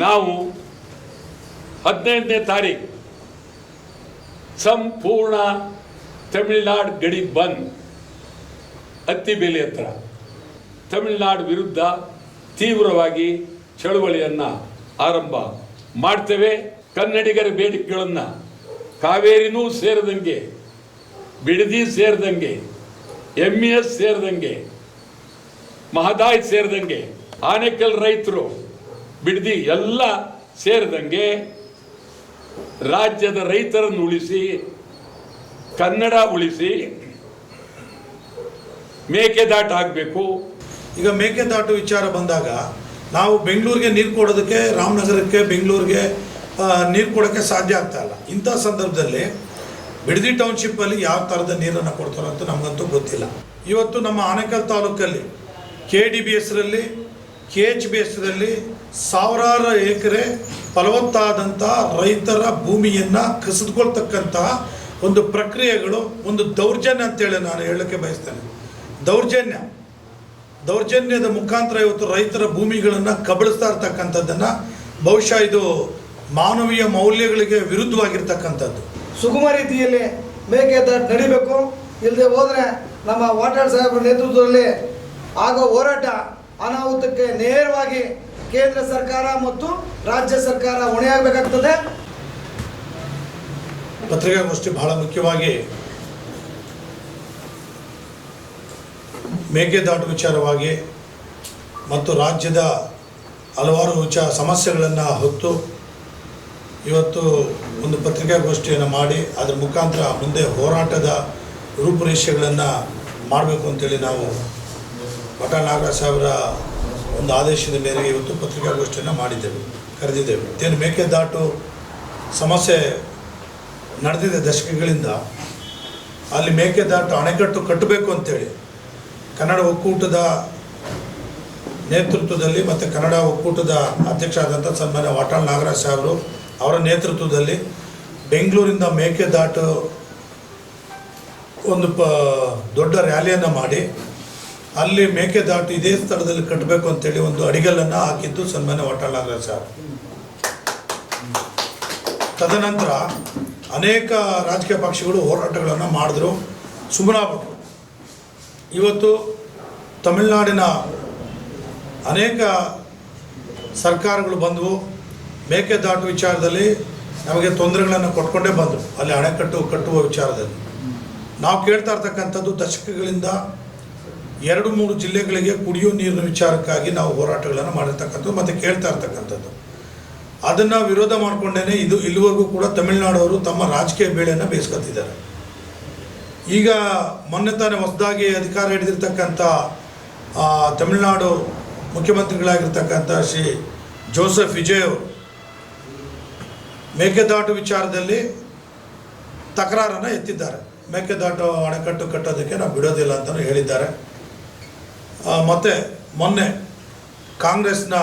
ನಾವು 15ನೇ ತಾರೀಕು ಸಂಪೂರ್ಣ ತಮಿಳುನಾಡು ಗಡಿ ಬಂದ್ ಅತ್ತಿಬೇಲಿ ಹತ್ರ ತಮಿಳುನಾಡು ವಿರುದ್ಧ ತೀವ್ರವಾಗಿ ಚಳುವಳಿಯನ್ನು ಆರಂಭ ಮಾಡ್ತೇವೆ. ಕನ್ನಡಿಗರ ಬೇಡಿಕೆಗಳನ್ನು ಕಾವೇರಿನೂ ಸೇರಿದಂಗೆ, ಬಿಡದಿ ಸೇರಿದಂಗೆ, MES ಸೇರಿದಂಗೆ, ಮಹದಾಯಿ ಸೇರಿದಂಗೆ, ಆನೇಕಲ್ ರೈತರು ಬಿಡದಿ ಎಲ್ಲ ಸೇರಿದಂಗೆ ರಾಜ್ಯದ ರೈತರನ್ನು ಉಳಿಸಿ, ಕನ್ನಡ ಉಳಿಸಿ, ಮೇಕೆದಾಟು ಆಗಬೇಕು. ಈಗ ಮೇಕೆದಾಟು ವಿಚಾರ ಬಂದಾಗ ನಾವು ಬೆಂಗಳೂರಿಗೆ ನೀರು ಕೊಡೋದಕ್ಕೆ, ರಾಮನಗರಕ್ಕೆ, ಬೆಂಗಳೂರಿಗೆ ನೀರು ಕೊಡೋಕ್ಕೆ ಸಾಧ್ಯ ಆಗ್ತಾ ಇಲ್ಲ. ಇಂಥ ಸಂದರ್ಭದಲ್ಲಿ ಬಿಡದಿ ಟೌನ್ಶಿಪ್ಪಲ್ಲಿ ಯಾವ ಥರದ ನೀರನ್ನು ಕೊಡ್ತಾರೋ ಅಂತ ನಮಗಂತೂ ಗೊತ್ತಿಲ್ಲ. ಇವತ್ತು ನಮ್ಮ ಆನೇಕಲ್ ತಾಲೂಕಲ್ಲಿ KDBSರಲ್ಲಿ, KHBSರಲ್ಲಿ ಸಾವಿರಾರು ಎಕರೆ ಫಲವತ್ತಾದಂಥ ರೈತರ ಭೂಮಿಯನ್ನು ಕಸಿದುಕೊಳ್ತಕ್ಕಂಥ ಒಂದು ಪ್ರಕ್ರಿಯೆಗಳು, ಒಂದು ದೌರ್ಜನ್ಯ ಅಂತೇಳಿ ನಾನು ಹೇಳೋಕ್ಕೆ ಬಯಸ್ತೇನೆ. ದೌರ್ಜನ್ಯದ ಮುಖಾಂತರ ಇವತ್ತು ರೈತರ ಭೂಮಿಗಳನ್ನು ಕಬಳಿಸ್ತಾ ಇರ್ತಕ್ಕಂಥದ್ದನ್ನು ಬಹುಶಃ ಇದು ಮಾನವೀಯ ಮೌಲ್ಯಗಳಿಗೆ ವಿರುದ್ಧವಾಗಿರ್ತಕ್ಕಂಥದ್ದು. ಸುಗಮ ರೀತಿಯಲ್ಲಿ ಮೇಕೆದಾಟು ನಡಿಬೇಕು. ಇಲ್ಲದೆ ಹೋದರೆ ನಮ್ಮ ವಾಟಾಳ್ ಸಾಹೇಬರ ನೇತೃತ್ವದಲ್ಲಿ ಆಗೋ ಹೋರಾಟ ಅನಾಹುತಕ್ಕೆ ನೇರವಾಗಿ ಕೇಂದ್ರ ಸರ್ಕಾರ ಮತ್ತು ರಾಜ್ಯ ಸರ್ಕಾರ ಹೊಣೆಯಾಗಬೇಕಾಗ್ತದೆ. ಪತ್ರಿಕಾಗೋಷ್ಠಿ ಬಹಳ ಮುಖ್ಯವಾಗಿ ಮೇಕೆದಾಟು ವಿಚಾರವಾಗಿ ಮತ್ತು ರಾಜ್ಯದ ಹಲವಾರು ಸಮಸ್ಯೆಗಳನ್ನು ಹೊತ್ತು ಇವತ್ತು ಒಂದು ಪತ್ರಿಕಾಗೋಷ್ಠಿಯನ್ನು ಮಾಡಿ ಅದರ ಮುಖಾಂತರ ಮುಂದೆ ಹೋರಾಟದ ರೂಪುರೇಷೆಗಳನ್ನು ಮಾಡಬೇಕು ಅಂತೇಳಿ ನಾವು ವಾಟಾಳ್ ನಾಗರಾಜ್ ಸಾಹೇಬರ ಒಂದು ಆದೇಶದ ಮೇರೆಗೆ ಇವತ್ತು ಪತ್ರಿಕಾಗೋಷ್ಠಿಯನ್ನು ಕರೆದಿದ್ದೇವೆ. ಏನು ಮೇಕೆದಾಟು ಸಮಸ್ಯೆ ನಡೆದಿದೆ ದಶಕಗಳಿಂದ, ಅಲ್ಲಿ ಮೇಕೆದಾಟು ಅಣೆಕಟ್ಟು ಕಟ್ಟಬೇಕು ಅಂತೇಳಿ ಕನ್ನಡ ಒಕ್ಕೂಟದ ನೇತೃತ್ವದಲ್ಲಿ ಮತ್ತು ಕನ್ನಡ ಒಕ್ಕೂಟದ ಅಧ್ಯಕ್ಷ ಆದಂಥ ಸನ್ಮಾನ್ಯ ವಾಟಾಳ್ ನಾಗರಾಜ್ ಸಾಹೇಬರು ಅವರ ನೇತೃತ್ವದಲ್ಲಿ ಬೆಂಗಳೂರಿಂದ ಮೇಕೆದಾಟು ಒಂದು ದೊಡ್ಡ ರ್ಯಾಲಿಯನ್ನು ಮಾಡಿ ಅಲ್ಲಿ ಮೇಕೆದಾಟು ಇದೇ ಸ್ಥಳದಲ್ಲಿ ಕಟ್ಟಬೇಕು ಅಂತೇಳಿ ಒಂದು ಅಡಿಗಲ್ಲನ್ನು ಹಾಕಿದ್ದು ಸನ್ಮಾನ್ಯ ವಾಟಾಳ್ ನಾಗರಾಜ್ ಸಾಹೇಬ್. ತದನಂತರ ಅನೇಕ ರಾಜಕೀಯ ಪಕ್ಷಗಳು ಹೋರಾಟಗಳನ್ನು ಮಾಡಿದ್ರು, ಸುಮ್ಮನಾಗ್ಬಿಟ್ರು. ಇವತ್ತು ತಮಿಳುನಾಡಿನ ಅನೇಕ ಸರ್ಕಾರಗಳು ಬಂದವು, ಮೇಕೆದಾಟು ವಿಚಾರದಲ್ಲಿ ನಮಗೆ ತೊಂದರೆಗಳನ್ನು ಕೊಟ್ಕೊಂಡೇ ಬಂದರು. ಅಲ್ಲಿ ಅಣೆಕಟ್ಟು ಕಟ್ಟುವ ವಿಚಾರದಲ್ಲಿ ನಾವು ಕೇಳ್ತಾ ಇರ್ತಕ್ಕಂಥದ್ದು ದಶಕಗಳಿಂದ 2-3 ಜಿಲ್ಲೆಗಳಿಗೆ ಕುಡಿಯೋ ನೀರಿನ ವಿಚಾರಕ್ಕಾಗಿ ನಾವು ಹೋರಾಟಗಳನ್ನು ಮಾಡಿರ್ತಕ್ಕಂಥದ್ದು ಮತ್ತು ಕೇಳ್ತಾ ಇರ್ತಕ್ಕಂಥದ್ದು. ಅದನ್ನು ವಿರೋಧ ಮಾಡಿಕೊಂಡೇ ಇಲ್ಲಿವರೆಗೂ ಕೂಡ ತಮಿಳುನಾಡವರು ತಮ್ಮ ರಾಜಕೀಯ ಬೇಳೆಯನ್ನು ಬೇಯಿಸ್ಕೊತಿದ್ದಾರೆ. ಈಗ ಮೊನ್ನೆ ತಾನೇ ಹೊಸದಾಗಿ ಅಧಿಕಾರ ಹಿಡಿದಿರ್ತಕ್ಕಂಥ ತಮಿಳುನಾಡು ಮುಖ್ಯಮಂತ್ರಿಗಳಾಗಿರ್ತಕ್ಕಂಥ ಶ್ರೀ ಜೋಸೆಫ್ ವಿಜಯ್ ಅವರು ಮೇಕೆದಾಟು ವಿಚಾರದಲ್ಲಿ ತಕರಾರನ್ನು ಎತ್ತಿದ್ದಾರೆ. ಮೇಕೆದಾಟು ಅಣೆಕಟ್ಟು ಕಟ್ಟೋದಕ್ಕೆ ನಾವು ಬಿಡೋದಿಲ್ಲ ಅಂತಲೂ ಹೇಳಿದ್ದಾರೆ. ಮತ್ತು ಮೊನ್ನೆ ಕಾಂಗ್ರೆಸ್ನ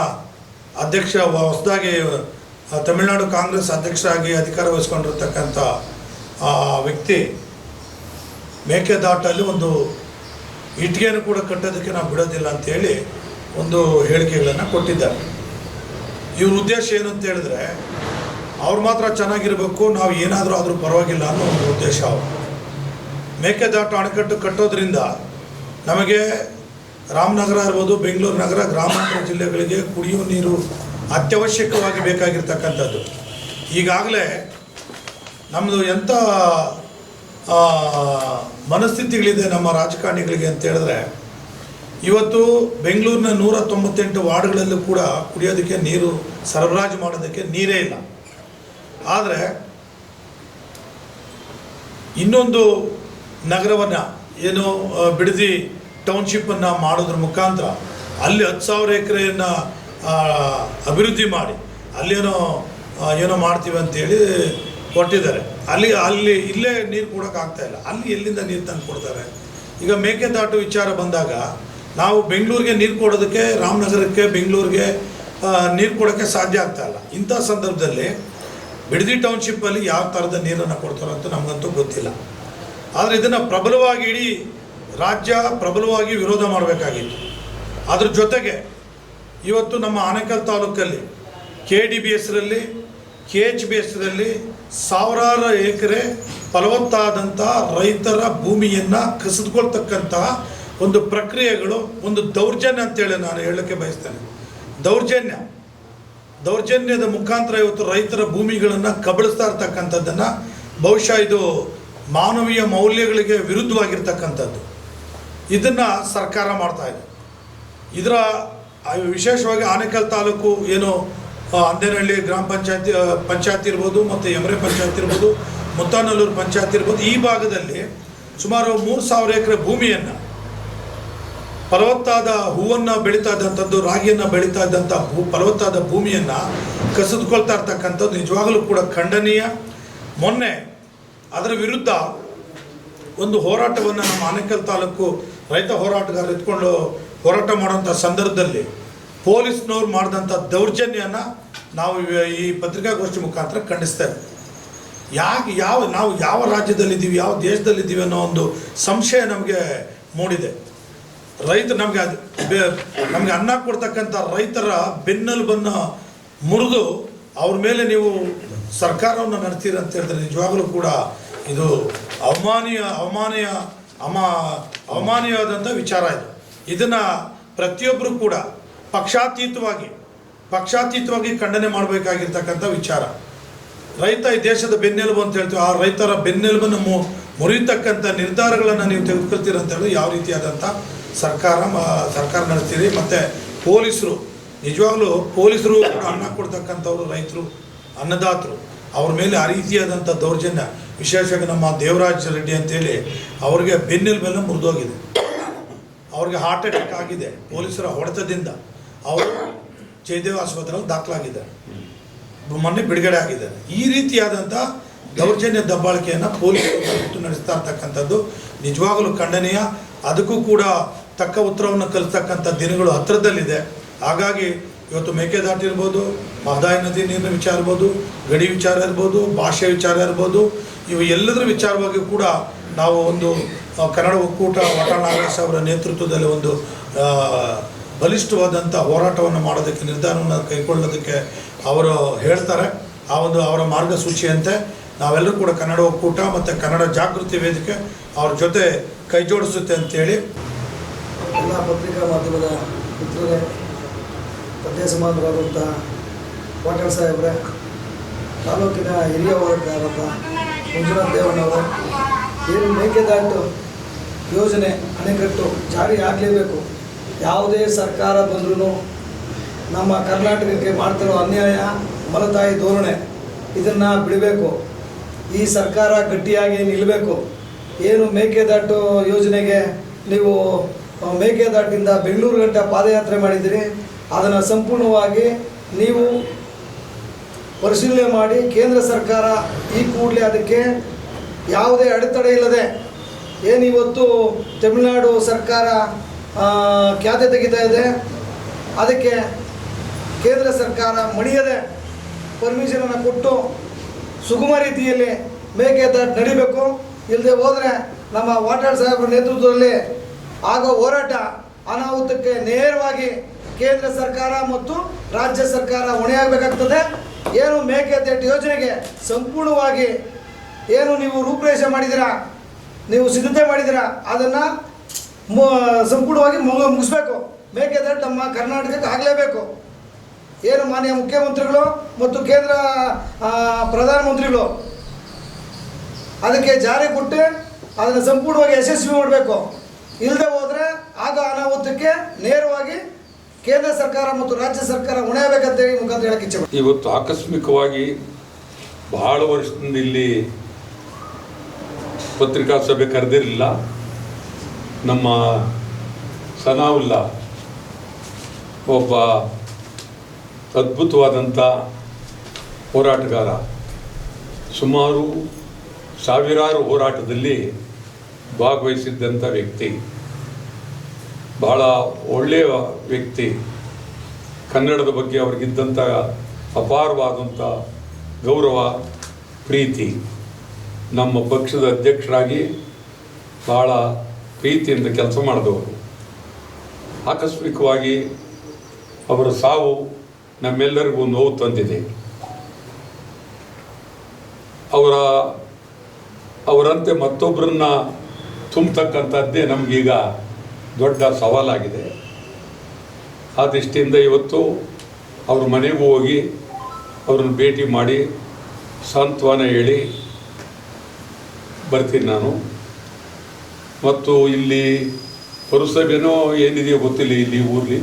ಅಧ್ಯಕ್ಷ, ಹೊಸದಾಗಿ ತಮಿಳುನಾಡು ಕಾಂಗ್ರೆಸ್ ಅಧ್ಯಕ್ಷರಾಗಿ ಅಧಿಕಾರ ವಹಿಸ್ಕೊಂಡಿರ್ತಕ್ಕಂಥ ವ್ಯಕ್ತಿ ಮೇಕೆದಾಟಲ್ಲಿ ಒಂದು ಇಟ್ಟಿಗೆಯನ್ನು ಕೂಡ ಕಟ್ಟೋದಕ್ಕೆ ನಾವು ಬಿಡೋದಿಲ್ಲ ಅಂಥೇಳಿ ಒಂದು ಹೇಳಿಕೆಗಳನ್ನು ಕೊಟ್ಟಿದ್ದಾರೆ. ಇವ್ರ ಉದ್ದೇಶ ಏನು ಅಂತ ಹೇಳಿದ್ರೆ, ಅವ್ರು ಮಾತ್ರ ಚೆನ್ನಾಗಿರಬೇಕು, ನಾವು ಏನಾದರೂ ಆದರೂ ಪರವಾಗಿಲ್ಲ ಅನ್ನೋ ಒಂದು ಉದ್ದೇಶ. ಅವರು ಮೇಕೆದಾಟು ಅಣೆಕಟ್ಟು ಕಟ್ಟೋದ್ರಿಂದ ನಮಗೆ ರಾಮನಗರ ಇರ್ಬೋದು, ಬೆಂಗಳೂರು ನಗರ, ಗ್ರಾಮಾಂತರ ಜಿಲ್ಲೆಗಳಿಗೆ ಕುಡಿಯುವ ನೀರು ಅತ್ಯವಶ್ಯಕವಾಗಿ ಬೇಕಾಗಿರ್ತಕ್ಕಂಥದ್ದು. ಈಗಾಗಲೇ ನಮ್ಮದು ಎಂಥ ಮನಸ್ಥಿತಿಗಳಿದೆ ನಮ್ಮ ರಾಜಕಾರಣಿಗಳಿಗೆ ಅಂತ ಹೇಳಿದ್ರೆ, ಇವತ್ತು ಬೆಂಗಳೂರಿನ 198 ವಾರ್ಡ್ಗಳಲ್ಲೂ ಕೂಡ ಕುಡಿಯೋದಕ್ಕೆ ನೀರು ಸರಬರಾಜು ಮಾಡೋದಕ್ಕೆ ನೀರೇ ಇಲ್ಲ. ಆದರೆ ಇನ್ನೊಂದು ನಗರವನ್ನು ಏನು ಬಿಡದಿ ಟೌನ್ಶಿಪ್ಪನ್ನು ಮಾಡೋದ್ರ ಮುಖಾಂತರ ಅಲ್ಲಿ 10,000 ಎಕರೆಯನ್ನು ಅಭಿವೃದ್ಧಿ ಮಾಡಿ ಅಲ್ಲೇನೋ ಮಾಡ್ತೀವಿ ಅಂತೇಳಿ ಕೊಟ್ಟಿದ್ದಾರೆ. ಇಲ್ಲೇ ನೀರು ಕೊಡೋಕ್ಕಾಗ್ತಾಯಿಲ್ಲ. ಅಲ್ಲಿ ಎಲ್ಲಿಂದ ನೀರು ತಂದು ಕೊಡ್ತಾರೆ? ಈಗ ಮೇಕೆದಾಟು ವಿಚಾರ ಬಂದಾಗ ನಾವು ಬೆಂಗಳೂರಿಗೆ ನೀರು ಕೊಡೋದಕ್ಕೆ, ರಾಮನಗರಕ್ಕೆ, ಬೆಂಗಳೂರಿಗೆ ನೀರು ಕೊಡೋಕ್ಕೆ ಸಾಧ್ಯ ಆಗ್ತಾಯಿಲ್ಲ. ಇಂಥ ಸಂದರ್ಭದಲ್ಲಿ ಬಿಡದಿ ಟೌನ್ಶಿಪ್ಪಲ್ಲಿ ಯಾವ ಥರದ ನೀರನ್ನು ಕೊಡ್ತಾರೋ ಅಂತ ನಮಗಂತೂ ಗೊತ್ತಿಲ್ಲ. ಆದರೆ ಇದನ್ನು ಪ್ರಬಲವಾಗಿ ಇಡೀ ರಾಜ್ಯ ಪ್ರಬಲವಾಗಿ ವಿರೋಧ ಮಾಡಬೇಕಾಗಿತ್ತು. ಅದ್ರ ಜೊತೆಗೆ ಇವತ್ತು ನಮ್ಮ ಆನೇಕಲ್ ತಾಲೂಕಲ್ಲಿ KDB ಹೆಸರಲ್ಲಿ KHB ಹೆಸರಲ್ಲಿ ಸಾವಿರಾರು ಎಕರೆ ಫಲವತ್ತಾದಂಥ ರೈತರ ಭೂಮಿಯನ್ನು ಕಸಿದುಕೊಳ್ತಕ್ಕಂಥ ಒಂದು ಪ್ರಕ್ರಿಯೆಗಳು, ಒಂದು ದೌರ್ಜನ್ಯ ಅಂತೇಳಿ ನಾನು ಹೇಳೋಕ್ಕೆ ಬಯಸ್ತೇನೆ. ದೌರ್ಜನ್ಯದ ಮುಖಾಂತರ ಇವತ್ತು ರೈತರ ಭೂಮಿಗಳನ್ನು ಕಬಳಿಸ್ತಾ ಇರ್ತಕ್ಕಂಥದ್ದನ್ನು ಬಹುಶಃ ಇದು ಮಾನವೀಯ ಮೌಲ್ಯಗಳಿಗೆ ವಿರುದ್ಧವಾಗಿರ್ತಕ್ಕಂಥದ್ದು. ಇದನ್ನು ಸರ್ಕಾರ ಮಾಡ್ತಾ ಇದೆ. ಇದರ ವಿಶೇಷವಾಗಿ ಆನೇಕಲ್ ತಾಲೂಕು ಏನು ಅಂದೇನಹಳ್ಳಿ ಗ್ರಾಮ ಪಂಚಾಯತಿ ಇರ್ಬೋದು, ಮತ್ತು ಯಮರೆ ಪಂಚಾಯತ್ ಇರ್ಬೋದು, ಮುತ್ತಾನಲ್ಲೂರು ಪಂಚಾಯತ್ ಇರ್ಬೋದು, ಈ ಭಾಗದಲ್ಲಿ ಸುಮಾರು 3,000 ಎಕರೆ ಭೂಮಿಯನ್ನು, ಫಲವತ್ತಾದ ಹೂವನ್ನು ಬೆಳೀತಾ ಇದ್ದಂಥದ್ದು, ರಾಗಿಯನ್ನು ಬೆಳೀತಾ ಇದ್ದಂಥ ಫಲವತ್ತಾದ ಭೂಮಿಯನ್ನು ಕಸಿದುಕೊಳ್ತಾ ಇರ್ತಕ್ಕಂಥದ್ದು ನಿಜವಾಗಲೂ ಕೂಡ ಖಂಡನೀಯ. ಮೊನ್ನೆ ಅದರ ವಿರುದ್ಧ ಒಂದು ಹೋರಾಟವನ್ನು ನಮ್ಮ ಆನೇಕಲ್ ತಾಲೂಕು ರೈತ ಹೋರಾಟಗಾರರು ಎತ್ಕೊಂಡು ಹೋರಾಟ ಮಾಡೋಂಥ ಸಂದರ್ಭದಲ್ಲಿ ಪೊಲೀಸ್ನವ್ರು ಮಾಡಿದಂಥ ದೌರ್ಜನ್ಯನ ನಾವು ಈ ಪತ್ರಿಕಾಗೋಷ್ಠಿ ಮುಖಾಂತರ ಖಂಡಿಸ್ತೇವೆ. ನಾವು ಯಾವ ರಾಜ್ಯದಲ್ಲಿದ್ದೀವಿ, ಯಾವ ದೇಶದಲ್ಲಿದ್ದೀವಿ ಅನ್ನೋ ಒಂದು ಸಂಶಯ ನಮಗೆ ಮೂಡಿದೆ. ನಮಗೆ ಅನ್ನ ಕೊಡ್ತಕ್ಕಂಥ ರೈತರ ಬೆನ್ನೆಲುಬನ್ನು ಮುರಿದು ಅವ್ರ ಮೇಲೆ ನೀವು ಸರ್ಕಾರವನ್ನು ನಡೆಸ್ತೀರ ಅಂತ ಹೇಳಿದ್ರೆ ನಿಜವಾಗಲೂ ಕೂಡ ಇದು ಅವಮಾನೀಯವಾದಂಥ ವಿಚಾರ ಇದು. ಇದನ್ನು ಪ್ರತಿಯೊಬ್ಬರು ಕೂಡ ಪಕ್ಷಾತೀತವಾಗಿ ಖಂಡನೆ ಮಾಡಬೇಕಾಗಿರ್ತಕ್ಕಂಥ ವಿಚಾರ. ರೈತ ಈ ದೇಶದ ಬೆನ್ನೆಲುಬು ಅಂತ ಹೇಳ್ತೀವಿ. ಆ ರೈತರ ಬೆನ್ನೆಲುಬನ್ನು ಮುರಿಯತಕ್ಕಂಥ ನಿರ್ಧಾರಗಳನ್ನು ನೀವು ತೆಗೆದುಕೊಳ್ತೀರ ಅಂತ ಹೇಳಿದ್ರೆ ಯಾವ ರೀತಿಯಾದಂಥ ಸರ್ಕಾರ ನಡೆಸ್ತೀರಿ. ಮತ್ತು ಪೊಲೀಸರು, ನಿಜವಾಗ್ಲೂ ಪೊಲೀಸರು ಕೂಡ ಅನ್ನ ಕೊಡ್ತಕ್ಕಂಥವ್ರು, ರೈತರು, ಅನ್ನದಾತರು, ಅವ್ರ ಮೇಲೆ ಆ ರೀತಿಯಾದಂಥ ದೌರ್ಜನ್ಯ, ವಿಶೇಷವಾಗಿ ನಮ್ಮ ದೇವರಾಜ್ ರೆಡ್ಡಿ ಅಂತೇಳಿ ಅವ್ರಿಗೆ ಬೆನ್ನೆಲುಬೆಲ್ಲ ಮುರಿದೋಗಿದೆ, ಅವ್ರಿಗೆ ಹಾರ್ಟ್ ಅಟ್ಯಾಕ್ ಆಗಿದೆ ಪೊಲೀಸರ ಹೊಡೆತದಿಂದ. ಅವರು ಜಯದೇವ ಆಸ್ಪತ್ರೆಯಲ್ಲಿ ದಾಖಲಾಗಿದ್ದಾರೆ, ಮೊನ್ನೆ ಬಿಡುಗಡೆ ಆಗಿದ್ದಾರೆ. ಈ ರೀತಿಯಾದಂಥ ದೌರ್ಜನ್ಯ ದಬ್ಬಾಳಿಕೆಯನ್ನು ಪೊಲೀಸರು ನಡೆಸ್ತಾ ಇರ್ತಕ್ಕಂಥದ್ದು ನಿಜವಾಗಲೂ ಖಂಡನೀಯ. ಅದಕ್ಕೂ ಕೂಡ ತಕ್ಕ ಉತ್ತರವನ್ನು ಕಲಿಸ್ತಕ್ಕಂಥ ದಿನಗಳು ಹತ್ತಿರದಲ್ಲಿದೆ. ಹಾಗಾಗಿ ಇವತ್ತು ಮೇಕೆದಾಟು ಇರ್ಬೋದು, ಮಹದಾಯಿ ನದಿ ನೀರಿನ ವಿಚಾರ ಇರ್ಬೋದು, ಗಡಿ ವಿಚಾರ ಇರ್ಬೋದು, ಭಾಷೆ ವಿಚಾರ ಇರ್ಬೋದು, ಇವು ಎಲ್ಲದರ ವಿಚಾರವಾಗಿ ಕೂಡ ನಾವು ಒಂದು ಕನ್ನಡ ಒಕ್ಕೂಟ ವಟಾಳ ನಾಗೇಶ್ ಅವರ ನೇತೃತ್ವದಲ್ಲಿ ಒಂದು ಬಲಿಷ್ಠವಾದಂಥ ಹೋರಾಟವನ್ನು ಮಾಡೋದಕ್ಕೆ, ನಿರ್ಧಾರವನ್ನು ಕೈಗೊಳ್ಳೋದಕ್ಕೆ ಅವರು ಹೇಳ್ತಾರೆ. ಆ ಒಂದು ಅವರ ಮಾರ್ಗಸೂಚಿಯಂತೆ ನಾವೆಲ್ಲರೂ ಕೂಡ ಕನ್ನಡ ಒಕ್ಕೂಟ ಮತ್ತು ಕನ್ನಡ ಜಾಗೃತಿ ವೇದಿಕೆ ಅವ್ರ ಜೊತೆ ಕೈ ಜೋಡಿಸುತ್ತೆ ಅಂತೇಳಿ ಎಲ್ಲ ಪತ್ರಿಕಾ ಮಾಧ್ಯಮದ ಮಿತ್ರರೇ, ಪದ್ಯ ಸಮಾನರಾದಂಥ ವಾಟಾಳ್ ಸಾಹೇಬ್ರೆ, ತಾಲೂಕಿನ ಹಿರಿಯ ಹೋರಾಟಗಾರರಾದ ಮಂಜುನಾಥ್ ದೇವಣ್ಣವರು, ಏನು ಮೇಕೆದಾಟು ಯೋಜನೆ ಅಣೆಕಟ್ಟು ಜಾರಿ ಆಗಲೇಬೇಕು. ಯಾವುದೇ ಸರ್ಕಾರ ಬಂದ್ರೂ ನಮ್ಮ ಕರ್ನಾಟಕಕ್ಕೆ ಮಾಡ್ತಿರೋ ಅನ್ಯಾಯ, ಮಲತಾಯಿ ಧೋರಣೆ ಇದನ್ನು ಬಿಡಬೇಕು. ಈ ಸರ್ಕಾರ ಗಟ್ಟಿಯಾಗಿ ನಿಲ್ಲಬೇಕು. ಏನು ಮೇಕೆದಾಟು ಯೋಜನೆಗೆ ನೀವು ಮೇಕೆದಾಟಿಂದ ಬೆಂಗಳೂರು ಗಂಟ ಪಾದಯಾತ್ರೆ ಮಾಡಿದ್ದೀರಿ, ಅದನ್ನು ಸಂಪೂರ್ಣವಾಗಿ ನೀವು ಪರಿಶೀಲನೆ ಮಾಡಿ ಕೇಂದ್ರ ಸರ್ಕಾರ ಈ ಕೂಡಲೇ ಅದಕ್ಕೆ ಯಾವುದೇ ಅಡೆತಡೆ ಇಲ್ಲದೆ, ಏನಿವತ್ತು ತಮಿಳುನಾಡು ಸರ್ಕಾರ ಖ್ಯಾತೆ ತೆಗಿತಾ ಇದೆ, ಅದಕ್ಕೆ ಕೇಂದ್ರ ಸರ್ಕಾರ ಮಣಿಯದೆ ಪರ್ಮಿಷನನ್ನು ಕೊಟ್ಟು ಸುಗಮ ರೀತಿಯಲ್ಲಿ ಮೇಕೆದಾಟು ನಡಿಬೇಕು. ಇಲ್ಲದೆ ಹೋದರೆ ನಮ್ಮ ವಾಟಾಳ್ ಸಾಹೇಬ್ರ ನೇತೃತ್ವದಲ್ಲಿ ಆಗೋ ಹೋರಾಟ ಅನಾಹುತಕ್ಕೆ ನೇರವಾಗಿ ಕೇಂದ್ರ ಸರ್ಕಾರ ಮತ್ತು ರಾಜ್ಯ ಸರ್ಕಾರ ಹೊಣೆಯಾಗಬೇಕಾಗ್ತದೆ. ಏನು ಮೇಕೆದಾಟು ಯೋಜನೆಗೆ ಸಂಪೂರ್ಣವಾಗಿ ಏನು ನೀವು ರೂಪುರೇಷೆ ಮಾಡಿದ್ದೀರಾ, ನೀವು ಸಿದ್ಧತೆ ಮಾಡಿದ್ದೀರಾ, ಅದನ್ನು ಸಂಪೂರ್ಣವಾಗಿ ಮುಗಿಸ್ಬೇಕು. ಮೇಕೆದಾಟು ನಮ್ಮ ಕರ್ನಾಟಕಕ್ಕೆ ಆಗಲೇಬೇಕು. ಏನು ಮಾನ್ಯ ಮುಖ್ಯಮಂತ್ರಿಗಳು ಮತ್ತು ಕೇಂದ್ರ ಪ್ರಧಾನಮಂತ್ರಿಗಳು ಅದಕ್ಕೆ ಜಾರಿ ಕೊಟ್ಟು ಅದನ್ನು ಸಂಪೂರ್ಣವಾಗಿ ಯಶಸ್ವಿ ಮಾಡಬೇಕು. ಇಲ್ಲದೆ ಹೋದರೆ ಆಗ ಅನಾಹುತಕ್ಕೆ ನೇರವಾಗಿ ಕೇಂದ್ರ ಸರ್ಕಾರ ಮತ್ತು ರಾಜ್ಯ ಸರ್ಕಾರ ಹೊಣೆಯಾಗಬೇಕಂತೇಳಿ ಮುಖಾಂತರ ಹೇಳಕ್ಕೆ ಇಚ್ಛೆ. ಇವತ್ತು ಆಕಸ್ಮಿಕವಾಗಿ ಬಹಳ ವರ್ಷದಿಂದ ಇಲ್ಲಿ ಪತ್ರಿಕಾ ಸಭೆ ಕರೆದಿರಲಿಲ್ಲ. ನಮ್ಮ ಸನಾವುಲ್ಲಾ ಒಬ್ಬ ಅದ್ಭುತವಾದಂಥ ಹೋರಾಟಗಾರ, ಸುಮಾರು ಸಾವಿರಾರು ಹೋರಾಟದಲ್ಲಿ ಭಾಗವಹಿಸಿದ್ದಂಥ ವ್ಯಕ್ತಿ, ಬಹಳ ಒಳ್ಳೆಯ ವ್ಯಕ್ತಿ. ಕನ್ನಡದ ಬಗ್ಗೆ ಅವ್ರಿಗಿದ್ದಂಥ ಅಪಾರವಾದಂಥ ಗೌರವ, ಪ್ರೀತಿ. ನಮ್ಮ ಪಕ್ಷದ ಅಧ್ಯಕ್ಷರಾಗಿ ಭಾಳ ಪ್ರೀತಿಯಿಂದ ಕೆಲಸ ಮಾಡಿದವರು. ಆಕಸ್ಮಿಕವಾಗಿ ಅವರ ಸಾವು ನಮ್ಮೆಲ್ಲರಿಗೂ ನೋವು ತಂದಿದೆ. ಅವರಂತೆ ಮತ್ತೊಬ್ಬರನ್ನ ತುಂಬತಕ್ಕಂಥದ್ದೇ ನಮಗೀಗ ದೊಡ್ಡ ಸವಾಲಾಗಿದೆ. ಆ ದೃಷ್ಟಿಯಿಂದ ಇವತ್ತು ಅವ್ರ ಮನೆಗೂ ಹೋಗಿ ಅವ್ರನ್ನ ಭೇಟಿ ಮಾಡಿ ಸಾಂತ್ವನ ಹೇಳಿ ಬರ್ತೀನಿ ನಾನು. ಮತ್ತು ಇಲ್ಲಿ ಪುರಸಭೆನೋ ಏನಿದೆಯೋ ಗೊತ್ತಿಲ್ಲ, ಇಲ್ಲಿ ಊರಲ್ಲಿ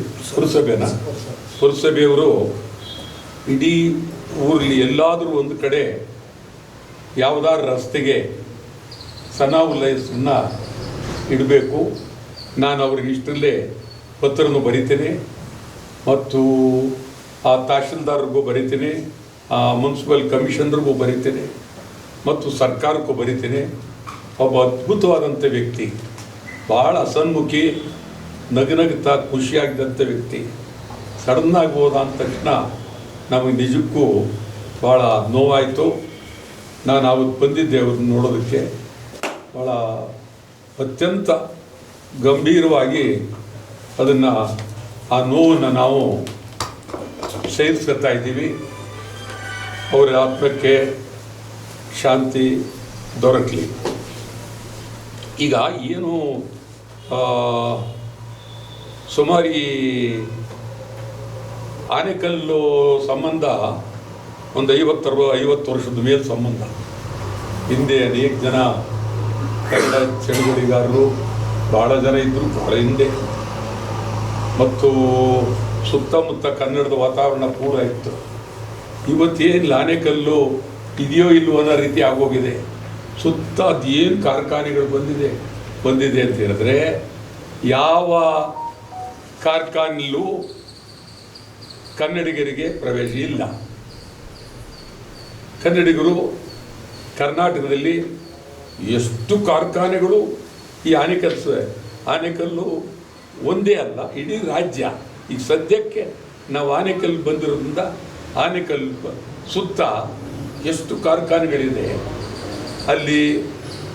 ಪುರಸಭೆಯವರು ಇಡೀ ಊರಲ್ಲಿ ಎಲ್ಲಾದರೂ ಒಂದು ಕಡೆ ಯಾವುದಾದ್ರು ರಸ್ತೆಗೆ ಸನಾವು ಲೈಸನ್ನ ಇಡಬೇಕು. ನಾನು ಅವ್ರಿಗೆ ಇಷ್ಟರಲ್ಲೇ ಪತ್ರನೂ ಬರಿತೇನೆ ಮತ್ತು ಆ ತಹಶೀಲ್ದಾರ್ರಿಗೂ ಬರಿತೇನೆ, ಆ ಮುನ್ಸಿಪಲ್ ಕಮಿಷನರ್ಗೂ ಬರಿತೇನೆ ಮತ್ತು ಸರ್ಕಾರಕ್ಕೂ ಬರಿತೇನೆ. ಒಬ್ಬ ಅದ್ಭುತವಾದಂಥ ವ್ಯಕ್ತಿ, ಭಾಳ ಹಸನ್ಮುಖಿ, ನಗುತ್ತಾ ಖುಷಿಯಾಗಿದ್ದಂಥ ವ್ಯಕ್ತಿ ಸಡನ್ನಾಗಿ ಹೋದ ಅಂದ ತಕ್ಷಣ ನಮಗೆ ನಿಜಕ್ಕೂ ಭಾಳ ನೋವಾಯಿತು. ನಾನು ಅವತ್ತು ಬಂದಿದ್ದೆ ಅವ್ರನ್ನ ನೋಡೋದಕ್ಕೆ. ಭಾಳ ಅತ್ಯಂತ ಗಂಭೀರವಾಗಿ ಅದನ್ನು, ಆ ನೋವನ್ನು ನಾವು ಸಹಿಸ್ಕೊತಾ ಇದ್ದೀವಿ. ಅವರ ಆತ್ಮಕ್ಕೆ ಶಾಂತಿ ದೊರಕಲಿ. ಈಗ ಏನು ಸುಮಾರು ಈ ಆನೆಕಲ್ಲು ಸಂಬಂಧ ಒಂದು 50 ವರ್ಷದ ಮೇಲೆ ಸಂಬಂಧ. ಹಿಂದೆ ಅನೇಕ ಜನ ಕನ್ನಡ ಚಳುವಳಿಗಾರರು ಭಾಳ ಜನ ಇದ್ದರು, ಭಾಳ ಹಿಂದೆ. ಮತ್ತು ಸುತ್ತಮುತ್ತ ಕನ್ನಡದ ವಾತಾವರಣ ಪೂರ ಇತ್ತು. ಇವತ್ತೇನು ಆನೆಕಲ್ಲು ಇದೆಯೋ ಇಲ್ಲವೋ ಅನ್ನೋ ರೀತಿ ಆಗೋಗಿದೆ. ಸುತ್ತ ಅದೇನು ಕಾರ್ಖಾನೆಗಳು ಬಂದಿದೆ ಅಂತ ಹೇಳಿದ್ರೆ, ಯಾವ ಕಾರ್ಖಾನೆಯಲ್ಲೂ ಕನ್ನಡಿಗರಿಗೆ ಪ್ರವೇಶ ಇಲ್ಲ. ಕನ್ನಡಿಗರು ಕರ್ನಾಟಕದಲ್ಲಿ ಎಷ್ಟು ಕಾರ್ಖಾನೆಗಳು, ಈ ಆನೆಕಲ್ಲು ಒಂದೇ ಅಲ್ಲ, ಇಡೀ ರಾಜ್ಯ. ಈಗ ಸದ್ಯಕ್ಕೆ ನಾವು ಆನೆಕಲ್ಲು ಬಂದಿರೋದ್ರಿಂದ ಆನೆಕಲ್ಲು ಸುತ್ತ ಎಷ್ಟು ಕಾರ್ಖಾನೆಗಳಿದೆ, ಅಲ್ಲಿ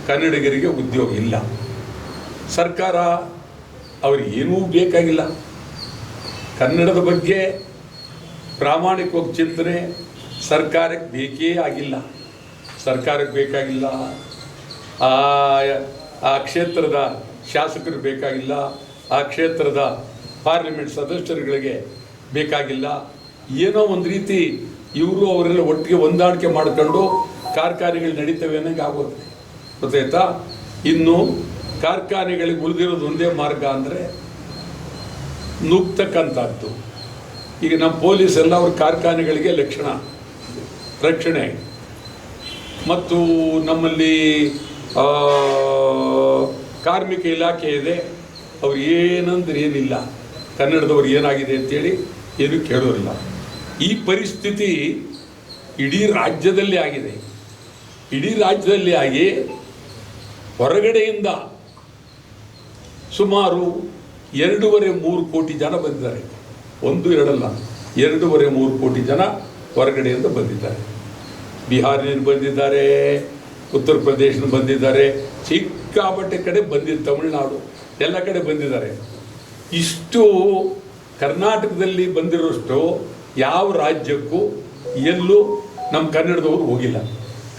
ಕನ್ನಡಿಗರಿಗೆ ಉದ್ಯೋಗ ಇಲ್ಲ. ಸರ್ಕಾರ ಅವ್ರಿಗೆ ಏನೂ ಬೇಕಾಗಿಲ್ಲ. ಕನ್ನಡದ ಬಗ್ಗೆ ಪ್ರಾಮಾಣಿಕವಾಗಿ ಚಿಂತನೆ ಸರ್ಕಾರಕ್ಕೆ ಬೇಕೇ ಆಗಿಲ್ಲ. ಸರ್ಕಾರಕ್ಕೆ ಬೇಕಾಗಿಲ್ಲ, ಆ ಕ್ಷೇತ್ರದ ಶಾಸಕರು ಬೇಕಾಗಿಲ್ಲ, ಆ ಕ್ಷೇತ್ರದ ಪಾರ್ಲಿಮೆಂಟ್ ಸದಸ್ಯರುಗಳಿಗೆ ಬೇಕಾಗಿಲ್ಲ. ಏನೋ ಒಂದು ರೀತಿ ಇವರು ಅವರೆಲ್ಲ ಒಟ್ಟಿಗೆ ಹೊಂದಾಣಿಕೆ ಮಾಡ್ಕೊಂಡು ಕಾರ್ಖಾನೆಗಳು ನಡೀತವೆ ಅನ್ನೋಂಗೆ ಆಗೋದು, ಗೊತ್ತಾಯ್ತಾ? ಇನ್ನು ಕಾರ್ಖಾನೆಗಳಿಗೆ ಉಳಿದಿರೋದು ಒಂದೇ ಮಾರ್ಗ ಅಂದರೆ ನುಗ್ತಕ್ಕಂಥದ್ದು. ಈಗ ನಮ್ಮ ಪೊಲೀಸ್ ಎಲ್ಲ ಅವ್ರ ಕಾರ್ಖಾನೆಗಳಿಗೆ ರಕ್ಷಣೆ. ಮತ್ತು ನಮ್ಮಲ್ಲಿ ಕಾರ್ಮಿಕ ಇಲಾಖೆ ಇದೆ, ಅವ್ರು ಏನಂದ್ರೆ ಏನಿಲ್ಲ, ಕನ್ನಡದವ್ರು ಏನಾಗಿದೆ ಅಂತೇಳಿ ಏನೂ ಕೇಳೋರಿಲ್ಲ. ಈ ಪರಿಸ್ಥಿತಿ ಇಡೀ ರಾಜ್ಯದಲ್ಲಿ ಆಗಿದೆ. ಇಡೀ ರಾಜ್ಯದಲ್ಲಿ ಆಗಿ ಹೊರಗಡೆಯಿಂದ ಸುಮಾರು 2.5-3 ಕೋಟಿ ಜನ ಬಂದಿದ್ದಾರೆ. 1-2 ಅಲ್ಲ, 2.5-3 ಕೋಟಿ ಜನ ಹೊರಗಡೆಯಿಂದ ಬಂದಿದ್ದಾರೆ. ಬಿಹಾರಿನಿಂದ ಬಂದಿದ್ದಾರೆ, ಉತ್ತರ ಪ್ರದೇಶದಿಂದ ಬಂದಿದ್ದಾರೆ, ಸಿಕ್ಕಾಪಟ್ಟೆ ಕಡೆ ಬಂದಿದ್ದು, ತಮಿಳುನಾಡು ಎಲ್ಲ ಕಡೆ ಬಂದಿದ್ದಾರೆ. ಇಷ್ಟು ಕರ್ನಾಟಕದಲ್ಲಿ ಬಂದಿರೋಷ್ಟು ಯಾವ ರಾಜ್ಯಕ್ಕೂ ಎಲ್ಲೂ ನಮ್ಮ ಕನ್ನಡದವರು ಹೋಗಿಲ್ಲ.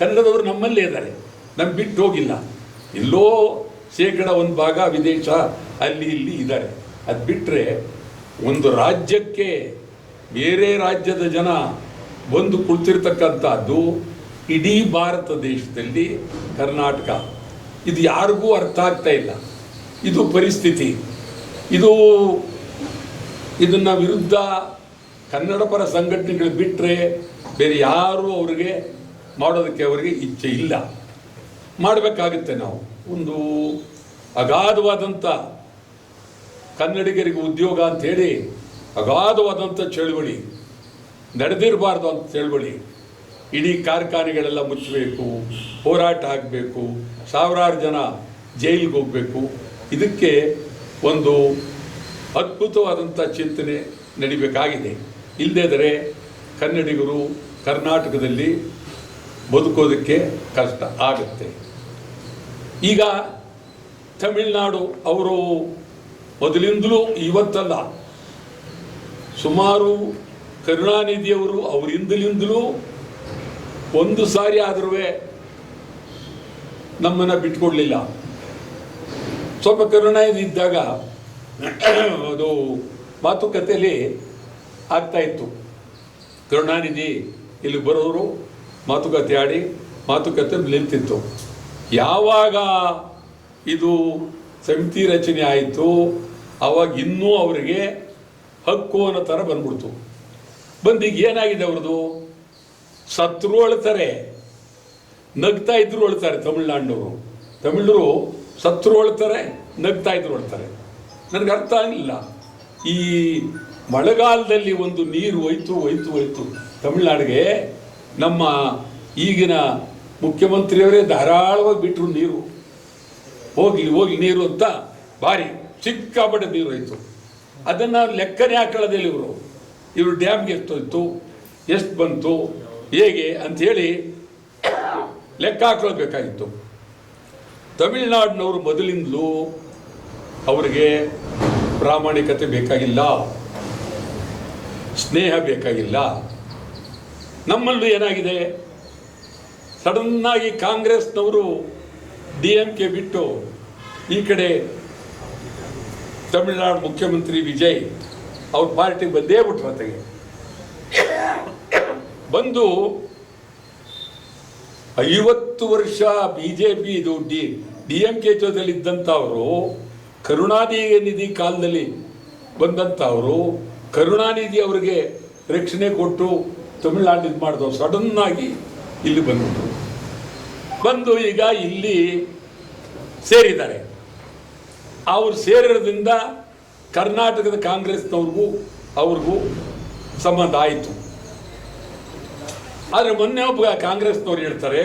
ಕನ್ನಡದವರು ನಮ್ಮಲ್ಲೇ ಇದ್ದಾರೆ, ನಮ್ಮ ಬಿಟ್ಟು ಹೋಗಿಲ್ಲ. ಎಲ್ಲೋ ಶೇಕಡ 1 ಭಾಗ ವಿದೇಶ ಅಲ್ಲಿ ಇಲ್ಲಿ ಇದ್ದಾರೆ. ಅದು ಬಿಟ್ಟರೆ ಒಂದು ರಾಜ್ಯಕ್ಕೆ ಬೇರೆ ರಾಜ್ಯದ ಜನ ಬಂದು ಕುಳಿತಿರ್ತಕ್ಕಂಥದ್ದು ಇಡೀ ಭಾರತ ದೇಶದಲ್ಲಿ ಕರ್ನಾಟಕ. ಇದು ಯಾರಿಗೂ ಅರ್ಥ ಆಗ್ತಾ ಇಲ್ಲ. ಇದು ಪರಿಸ್ಥಿತಿ. ಇದನ್ನು ವಿರುದ್ಧ ಕನ್ನಡ ಪರ ಸಂಘಟನೆಗಳು ಬಿಟ್ಟರೆ ಬೇರೆ ಯಾರೂ ಅವರಿಗೆ ಅವರಿಗೆ ಇಚ್ಛೆ ಇಲ್ಲ. ಮಾಡಬೇಕಾಗುತ್ತೆ. ನಾವು ಒಂದು ಅಗಾಧವಾದಂಥ ಕನ್ನಡಿಗರಿಗೆ ಉದ್ಯೋಗ ಅಂಥೇಳಿ ಅಗಾಧವಾದಂಥ ಚಳುವಳಿ ನಡೆದಿರಬಾರ್ದು ಅಂತ ಚಳುವಳಿ. ಇಡೀ ಕಾರ್ಖಾನೆಗಳೆಲ್ಲ ಮುಚ್ಚಬೇಕು, ಹೋರಾಟ ಆಗಬೇಕು, ಸಾವಿರಾರು ಜನ ಜೈಲಿಗೆ ಹೋಗಬೇಕು. ಇದಕ್ಕೆ ಒಂದು ಅದ್ಭುತವಾದಂಥ ಚಿಂತನೆ ನಡಿಬೇಕಾಗಿದೆ. ಇಲ್ಲದಿದ್ದರೆ ಕನ್ನಡಿಗರು ಕರ್ನಾಟಕದಲ್ಲಿ ಬದುಕೋದಕ್ಕೆ ಕಷ್ಟ ಆಗುತ್ತೆ. ಈಗ ತಮಿಳುನಾಡು ಅವರು ಮೊದಲಿಂದಲೂ ಇವತ್ತಲ್ಲ, ಸುಮಾರು ಕರುಣಾನಿಧಿಯವರು ಅವರಿಂದಲಿಂದಲೂ ಒಂದು ಸಾರಿ ಆದರೂ ನಮ್ಮನ್ನು ಬಿಟ್ಕೊಡ್ಲಿಲ್ಲ. ಸ್ವಲ್ಪ ಕರುಣಾನಿಧಿ ಇದ್ದಾಗ ಅದು ಮಾತುಕತೆಯಲ್ಲಿ ಆಗ್ತಾ ಇತ್ತು. ಕರುಣಾನಿಧಿ ಇಲ್ಲಿ ಬರೋರು ಮಾತುಕತೆ ಆಡಿ ಮಾತುಕತೆ ನಿಲ್ತಿತ್ತು. ಯಾವಾಗ ಇದು ಸಮಿತಿ ರಚನೆ ಆಯಿತು ಆವಾಗ ಇನ್ನೂ ಅವರಿಗೆ ಹಕ್ಕು ಅನ್ನೋ ಥರ ಬಂದ್ಬಿಡ್ತು. ಬಂದೀಗ ಏನಾಗಿದೆ ಅವ್ರದ್ದು, ಸತ್ರು ಅಳ್ತಾರೆ, ನಗ್ತಾ ಇದ್ರು ಅಳ್ತಾರೆ. ತಮಿಳರು ಸತ್ರು ಅಳ್ತಾರೆ, ನಗ್ತಾ ಇದ್ರು ಅಳ್ತಾರೆ. ನನಗೆ ಅರ್ಥ ಆಗಲಿಲ್ಲ. ಈ ಮಳೆಗಾಲದಲ್ಲಿ ಒಂದು ನೀರು ಹೋಯ್ತು ತಮಿಳ್ನಾಡಿಗೆ. ನಮ್ಮ ಈಗಿನ ಮುಖ್ಯಮಂತ್ರಿಯವರೇ ಧಾರಾಳವಾಗಿ ಬಿಟ್ಟರು ನೀರು, ಹೋಗ್ಲಿ ನೀರು ಅಂತ ಭಾರಿ ಸಿಕ್ಕಾಪಟ್ಟೆ ನೀರು ಹೋಯ್ತು. ಅದನ್ನು ಲೆಕ್ಕನೇ ಹಾಕೊಳ್ಳೋದಿಲ್ಲ ಇವರು ಡ್ಯಾಮ್ಗೆ ಎಷ್ಟೋಯ್ತು, ಎಷ್ಟು ಬಂತು, ಹೇಗೆ ಅಂಥೇಳಿ ಲೆಕ್ಕ ಹಾಕೊಳ್ಬೇಕಾಗಿತ್ತು. ತಮಿಳ್ನಾಡಿನವರು ಮೊದಲಿಂದಲೂ ಅವರಿಗೆ ಪ್ರಾಮಾಣಿಕತೆ ಬೇಕಾಗಿಲ್ಲ, ಸ್ನೇಹ ಬೇಕಾಗಿಲ್ಲ. ನಮ್ಮಲ್ಲೂ ಏನಾಗಿದೆ, ಸಡನ್ನಾಗಿ ಕಾಂಗ್ರೆಸ್ನವರು DMK ಬಿಟ್ಟು ಈ ಕಡೆ ತಮಿಳ್ನಾಡು ಮುಖ್ಯಮಂತ್ರಿ ವಿಜಯ್ ಅವ್ರ ಪಾರ್ಟಿಗೆ ಬಂದೇ ಬಿಟ್ರು. ಅತೆಗೆ ಬಂದು 50 ವರ್ಷ BJP ಇದು DMK ಜೊತೆಲಿದ್ದಂಥವರು, ಕರುಣಾನಿಧಿ ಕಾಲದಲ್ಲಿ ಬಂದಂಥವರು, ಕರುಣಾನಿಧಿ ಅವರಿಗೆ ರಕ್ಷಣೆ ಕೊಟ್ಟು ತಮಿಳ್ನಾಡು ಇದು ಮಾಡಿದವರು ಸಡನ್ನಾಗಿ ಇಲ್ಲಿ ಬಂದು ಈಗ ಇಲ್ಲಿ ಸೇರಿದ್ದಾರೆ. ಅವರು ಸೇರಿರೋದ್ರಿಂದ ಕರ್ನಾಟಕದ ಅವ್ರಿಗೂ ಸಂಬಂಧ ಆಯಿತು. ಆದರೆ ಮೊನ್ನೆ ಒಬ್ಬ ಕಾಂಗ್ರೆಸ್ನವ್ರು ಹೇಳ್ತಾರೆ,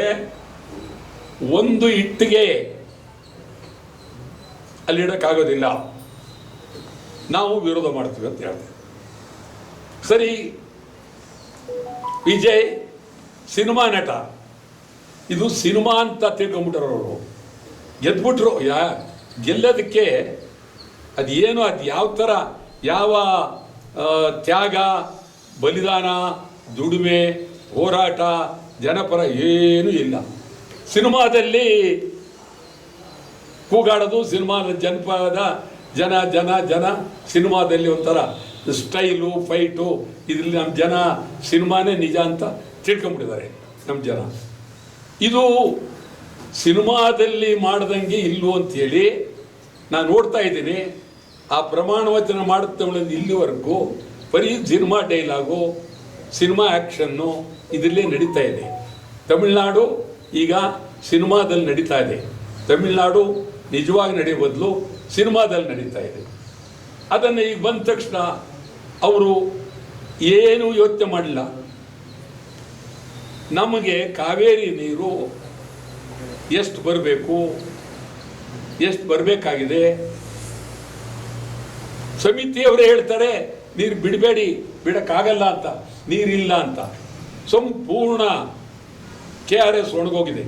ಒಂದು ಇಟ್ಟಿಗೆ ಅಲ್ಲಿ ಇಡೋಕ್ಕಾಗೋದಿಲ್ಲ, ನಾವು ವಿರೋಧ ಮಾಡ್ತೀವಿ ಅಂತ ಹೇಳ್ತಾರೆ. ಸರಿ, ವಿಜಯ್ ಸಿನಿಮಾ ನಟ, ಇದು ಸಿನಿಮಾ ಅಂತ ತಿಳ್ಕೊಂಬಿಟ್ರು ಅವರು. ಗೆದ್ಬಿಟ್ರು. ಗೆಲ್ಲೋದಕ್ಕೆ ಅದು ಯಾವ ಥರ, ಯಾವ ತ್ಯಾಗ, ಬಲಿದಾನ, ದುಡಿಮೆ, ಹೋರಾಟ, ಜನಪರ ಏನೂ ಇಲ್ಲ. ಸಿನಿಮಾದಲ್ಲಿ ಕೂಗಾಡೋದು, ಸಿನಿಮಾದ ಜನಪದ ಜನ ಸಿನಿಮಾದಲ್ಲಿ ಒಂಥರ ಸ್ಟೈಲು, ಫೈಟು, ಇದರಲ್ಲಿ ನಮ್ಮ ಜನ ಸಿನಿಮಾನೇ ನಿಜ ಅಂತ ತಿಳ್ಕೊಂಬಿಟ್ಟಿದ್ದಾರೆ ನಮ್ಮ ಜನ. ಇದು ಸಿನಿಮಾದಲ್ಲಿ ಮಾಡ್ದಂಗೆ ಇಲ್ವೋ ಅಂಥೇಳಿ ನಾನು ನೋಡ್ತಾ ಇದ್ದೀನಿ. ಆ ಪ್ರಮಾಣ ವಚನ ಮಾಡುತ್ತವಳಿಂದ ಇಲ್ಲಿವರೆಗೂ ಬರೀ ಸಿನಿಮಾ ಡೈಲಾಗು, ಸಿನಿಮಾ ಆ್ಯಕ್ಷನ್ನು ಇದರಲ್ಲೇ ನಡೀತಾ ಇದೆ. ತಮಿಳ್ನಾಡು ಈಗ ಸಿನಿಮಾದಲ್ಲಿ ನಡೀತಾ ಇದೆ. ತಮಿಳ್ನಾಡು ನಿಜವಾಗಿ ನಡೆಯೋ ಬದಲು ಸಿನಿಮಾದಲ್ಲಿ ನಡೀತಾ ಇದೆ. ಅದನ್ನು ಈಗ ಬಂದ ತಕ್ಷಣ ಅವರು ಏನೂ ಯೋಚನೆ ಮಾಡಲಿಲ್ಲ. ನಮಗೆ ಕಾವೇರಿ ನೀರು ಎಷ್ಟು ಬರಬೇಕು, ಎಷ್ಟು ಬರಬೇಕಾಗಿದೆ, ಸಮಿತಿಯವರೇ ಹೇಳ್ತಾರೆ ನೀರು ಬಿಡಬೇಡಿ, ಬಿಡೋಕ್ಕಾಗಲ್ಲ ಅಂತ, ನೀರಿಲ್ಲ ಅಂತ. ಸಂಪೂರ್ಣ KRS ಒಣಗೋಗಿದೆ,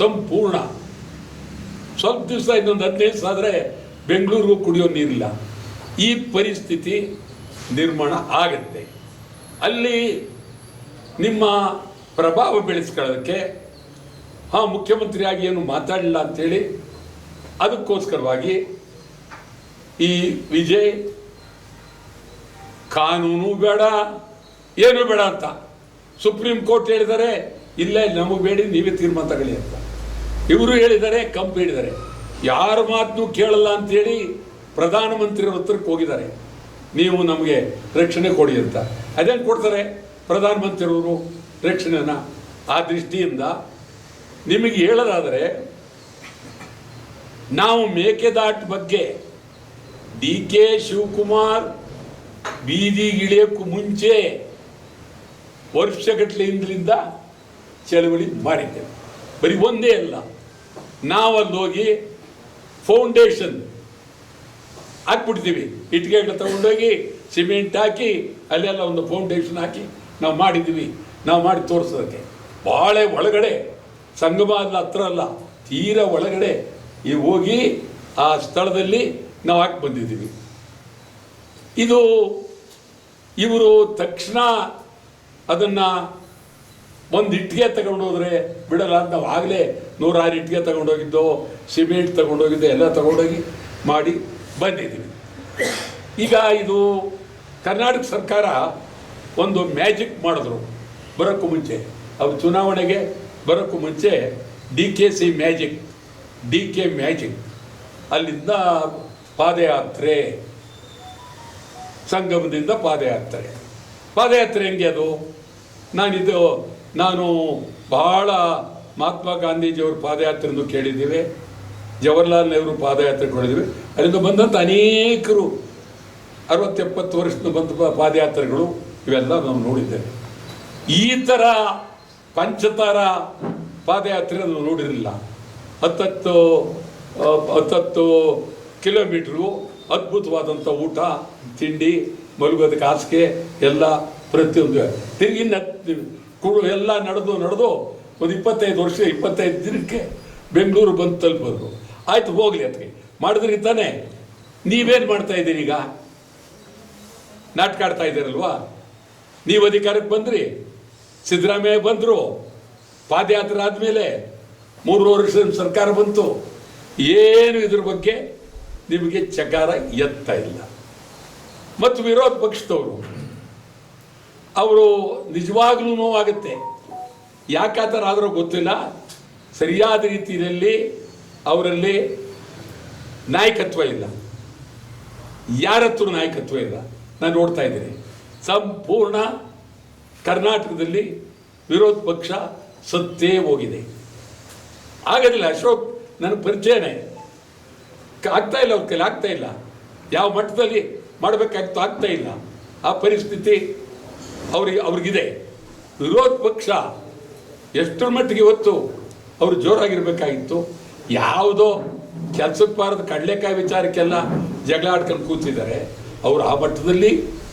ಸಂಪೂರ್ಣ. ಸ್ವಲ್ಪ ದಿವಸ ಇನ್ನೊಂದು 15 ದಿವಸ ಆದರೆ ಬೆಂಗಳೂರಿಗೂ ಕುಡಿಯೋ ನೀರಿಲ್ಲ. ಈ ಪರಿಸ್ಥಿತಿ ನಿರ್ಮಾಣ ಆಗತ್ತೆ. ಅಲ್ಲಿ ನಿಮ್ಮ ಪ್ರಭಾವ ಬೆಳೆಸ್ಕೊಳ್ಳೋದಕ್ಕೆ ಮುಖ್ಯಮಂತ್ರಿಯಾಗಿ ಏನು ಮಾತಾಡಲಿಲ್ಲ ಅಂಥೇಳಿ ಅದಕ್ಕೋಸ್ಕರವಾಗಿ ಈ ವಿಜಯ್ ಕಾನೂನು ಬೇಡ, ಏನೂ ಬೇಡ ಅಂತ ಸುಪ್ರೀಂ ಕೋರ್ಟ್ ಹೇಳಿದ್ದಾರೆ, ಇಲ್ಲ ನಮಗೆ ಬೇಡಿ, ನೀವೇ ತೀರ್ಮಾನ ತಗೊಳ್ಳಿ ಅಂತ. ಇವರು ಹೇಳಿದ್ದಾರೆ, ಕಂಪ್ ಹೇಳಿದ್ದಾರೆ. ಯಾರ ಮಾತನ್ನು ಕೇಳಲ್ಲ ಅಂಥೇಳಿ ಪ್ರಧಾನಮಂತ್ರಿಯವ್ರ ಹತ್ರಕ್ಕೆ ಹೋಗಿದ್ದಾರೆ, ನೀವು ನಮಗೆ ರಕ್ಷಣೆ ಕೊಡಿ ಅಂತ. ಅದೇನು ಕೊಡ್ತಾರೆ ಪ್ರಧಾನಮಂತ್ರಿಯವರು ರಕ್ಷಣೆನ? ಆ ದೃಷ್ಟಿಯಿಂದ ನಿಮಗೆ ಹೇಳೋದಾದರೆ, ನಾವು ಮೇಕೆದಾಟು ಬಗ್ಗೆ DK ಶಿವಕುಮಾರ್ ಬೀದಿಗಿಳಿಯೋಕ್ಕೂ ಮುಂಚೆ ವರ್ಷಗಟ್ಟಲೆಯಿಂದಲಿಂದ ಚಳವಳಿ ಮಾಡಿದ್ದೇವೆ. ಬರೀ ಒಂದೇ ಅಲ್ಲ, ನಾವಲ್ಲಿ ಹೋಗಿ ಫೌಂಡೇಶನ್ ಹಾಕ್ಬಿಡ್ತೀವಿ, ಇಟ್ಟಿಗೆಗಳು ತಗೊಂಡೋಗಿ ಸಿಮೆಂಟ್ ಹಾಕಿ ಅಲ್ಲೆಲ್ಲ ಒಂದು ಫೌಂಡೇಶನ್ ಹಾಕಿ ನಾವು ಮಾಡಿದ್ದೀವಿ. ನಾವು ಮಾಡಿ ತೋರಿಸೋದಕ್ಕೆ ಭಾಳ ಒಳಗಡೆ, ಸಂಗಮದ ಹತ್ರ ಅಲ್ಲ, ತೀರಾ ಒಳಗಡೆ ಹೋಗಿ ಆ ಸ್ಥಳದಲ್ಲಿ ನಾವು ಹಾಕಿ ಬಂದಿದ್ದೀವಿ. ಇದು ಇವರು ತಕ್ಷಣ ಅದನ್ನು ಒಂದು ಇಟ್ಟಿಗೆ ತಗೊಂಡೋದ್ರೆ ಬಿಡಲ್ಲ ಅಂತ ನಾವು ಆಗಲೇ 106 ಇಟ್ಟಿಗೆ ತಗೊಂಡೋಗಿದ್ದೋ, ಸಿಮೆಂಟ್ ತಗೊಂಡೋಗಿದ್ದೋ ಎಲ್ಲ ತಗೊಂಡೋಗಿ ಮಾಡಿ ಬಂದಿದ್ದೀವಿ. ಈಗ ಇದು ಕರ್ನಾಟಕ ಸರ್ಕಾರ ಒಂದು ಮ್ಯಾಜಿಕ್ ಮಾಡಿದ್ರು ಬರೋಕ್ಕೂ ಮುಂಚೆ, ಅವ್ರು ಚುನಾವಣೆಗೆ ಬರೋಕ್ಕೂ ಮುಂಚೆ DKC ಮ್ಯಾಜಿಕ್ ಅಲ್ಲಿಂದ ಪಾದಯಾತ್ರೆ, ಸಂಗಮದಿಂದ ಪಾದಯಾತ್ರೆ ಹೆಂಗೆ ಅದು? ನಾನು ಬಹಳ ಮಹಾತ್ಮ ಗಾಂಧೀಜಿಯವ್ರ ಪಾದಯಾತ್ರೆಯನ್ನು ಕೇಳಿದ್ದೀವಿ, ಜವಾಹರ್ಲಾಲ್ ನೆಹರು ಪಾದಯಾತ್ರೆ ಕೊಡಿದ್ದೀವಿ. ಅಲ್ಲಿಂದ ಬಂದಂಥ ಅನೇಕರು 60-70 ವರ್ಷದ ಬಂದ ಪಾದಯಾತ್ರೆಗಳು ಇವೆಲ್ಲ ನಾವು ನೋಡಿದ್ದೇವೆ. ಈ ಥರ ಪಂಚತಾರ ಪಾದಯಾತ್ರೆ ನಾವು ನೋಡಿರಲಿಲ್ಲ. 10 ಕಿಲೋಮೀಟ್ರು ಅದ್ಭುತವಾದಂಥ ಊಟ ತಿಂಡಿ, ಮಲಗೋದಕ್ಕೆ ಹಾಸಿಗೆ ಎಲ್ಲ ಪ್ರತಿಯೊಂದು ತಿರುಗಿ ಎಲ್ಲ ನಡೆದು ಒಂದು 25 ದಿನಕ್ಕೆ ಬೆಂಗಳೂರು ಬಂದು ತಲುಪೋದು. ಆಯ್ತು ಹೋಗ್ಲಿ ಅದಕ್ಕೆ ಮಾಡಿದ್ರಿ ತಾನೆ. ನೀವೇನು ಮಾಡ್ತಾ ಇದ್ದೀರಿ ಈಗ? ನಾಟಕ ಆಡ್ತಾ ಇದ್ದೀರಲ್ವಾ? ನೀವು ಅಧಿಕಾರಕ್ಕೆ ಬಂದ್ರಿ, ಸಿದ್ದರಾಮಯ್ಯ ಬಂದರು, ಪಾದಯಾತ್ರೆ ಆದಮೇಲೆ 3 ವರ್ಷದ ಸರ್ಕಾರ ಬಂತು, ಏನು ಇದ್ರ ಬಗ್ಗೆ ನಿಮಗೆ ಚಕಾರ ಎತ್ತಾ ಇಲ್ಲ. ಮತ್ತು ವಿರೋಧ ಪಕ್ಷದವರು ಅವರು ನಿಜವಾಗ್ಲೂ ನೋವಾಗುತ್ತೆ. ಯಾಕೆ ಆ ಥರ ಆದರೂ ಗೊತ್ತಿಲ್ಲ. ಸರಿಯಾದ ರೀತಿಯಲ್ಲಿ ಅವರಲ್ಲಿ ನಾಯಕತ್ವ ಇಲ್ಲ, ಯಾರ ಹತ್ರ ನಾಯಕತ್ವ ಇಲ್ಲ. ನಾನು ನೋಡ್ತಾ ಇದ್ದೀನಿ ಸಂಪೂರ್ಣ ಕರ್ನಾಟಕದಲ್ಲಿ ವಿರೋಧ ಪಕ್ಷ ಸತ್ತೇ ಹೋಗಿದೆ. ಆಗೋದಿಲ್ಲ. ಅಶೋಕ್ ನನಗೆ ಪರಿಚಯನೇ, ಆಗ್ತಾ ಇಲ್ಲ, ಅವ್ರ ಕೈಲಿ ಆಗ್ತಾ ಇಲ್ಲ. ಯಾವ ಮಟ್ಟದಲ್ಲಿ ಮಾಡಬೇಕಾಗ್ತೋ ಆಗ್ತಾ ಇಲ್ಲ. ಆ ಪರಿಸ್ಥಿತಿ ಅವ್ರಿಗಿದೆ. ವಿರೋಧ ಪಕ್ಷ ಎಷ್ಟರ ಮಟ್ಟಿಗೆ ಇವತ್ತು ಅವರು ಜೋರಾಗಿರ್ಬೇಕಾಗಿತ್ತು. ಯಾವುದೋ ಕೆಲಸಕ್ಕೆ ಬಾರದ ಕಡಲೆಕಾಯಿ ವಿಚಾರಕ್ಕೆಲ್ಲ ಜಗಳ ಆಡ್ಕೊಂಡು ಕೂತಿದ್ದಾರೆ. ಅವರು ಆ ಮಟ್ಟದಲ್ಲಿ